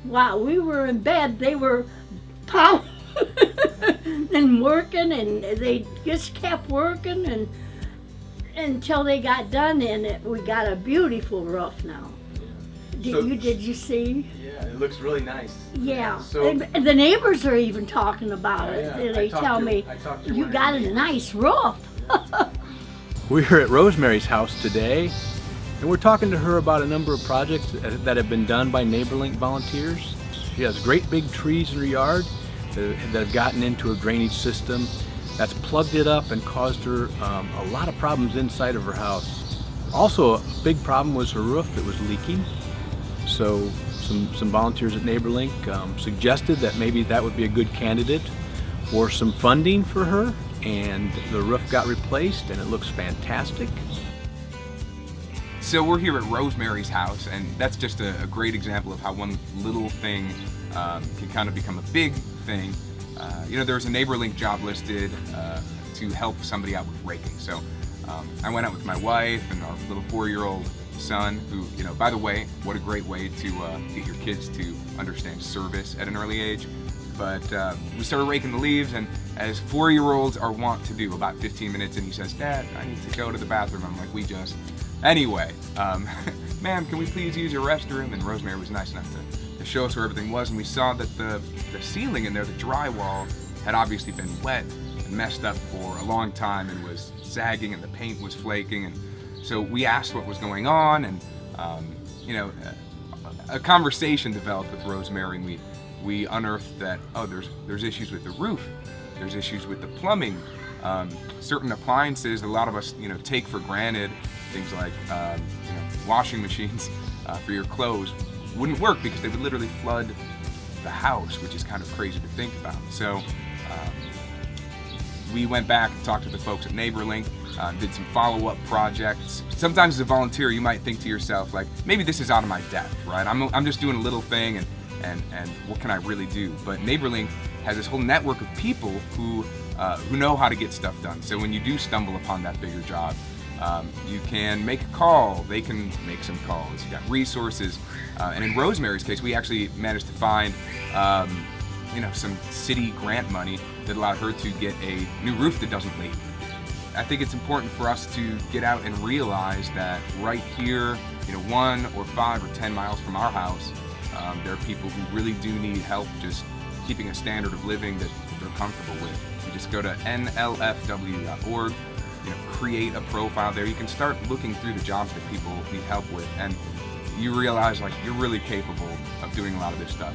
while we were in bed, they were pow and working, and they just kept working and until they got done, and we got a beautiful roof now. Did you see? Yeah, it looks really nice. Yeah. So And the neighbors are even talking about it. yeah. They tell me, you one of got your a neighbors." nice roof. We're at Rosemary's house today, and we're talking to her about a number of projects that have been done by NeighborLink volunteers. She has great big trees in her yard that have gotten into her drainage system. That's plugged it up and caused her a lot of problems inside of her house. Also, a big problem was her roof that was leaking. So some volunteers at NeighborLink suggested that maybe that would be a good candidate for some funding for her, and the roof got replaced and it looks fantastic. So we're here at Rosemary's house, and that's just a great example of how one little thing can kind of become a big thing. There's a NeighborLink job listed to help somebody out with raking. So I went out with my wife and our little 4-year-old son, who, by the way, what a great way to get your kids to understand service at an early age. But we started raking the leaves, and as 4-year-olds are wont to do, about 15 minutes in, he says, "Dad, I need to go to the bathroom." I'm like, Anyway, ma'am, can we please use your restroom? And Rosemary was nice enough to show us where everything was, and we saw that the ceiling in there, the drywall, had obviously been wet and messed up for a long time and was sagging, and the paint was flaking. And so we asked what was going on, and a conversation developed with Rosemary, and we unearthed that there's issues with the roof, there's issues with the plumbing, certain appliances a lot of us take for granted, things like washing machines for your clothes wouldn't work because they would literally flood the house, which is kind of crazy to think about. So we went back and talked to the folks at NeighborLink, did some follow-up projects. Sometimes as a volunteer, you might think to yourself, like, maybe this is out of my depth, right? I'm just doing a little thing, and what can I really do? But NeighborLink has this whole network of people who know how to get stuff done. So when you do stumble upon that bigger job, you can make a call, they can make some calls, you got resources. And in Rosemary's case, we actually managed to find some city grant money that allowed her to get a new roof that doesn't leak. I think it's important for us to get out and realize that right here, 1 or 5 or 10 miles from our house, there are people who really do need help just keeping a standard of living that they're comfortable with. You just go to nlfw.org, create a profile there. You can start looking through the jobs that people need help with, and you realize, like, you're really capable of doing a lot of this stuff.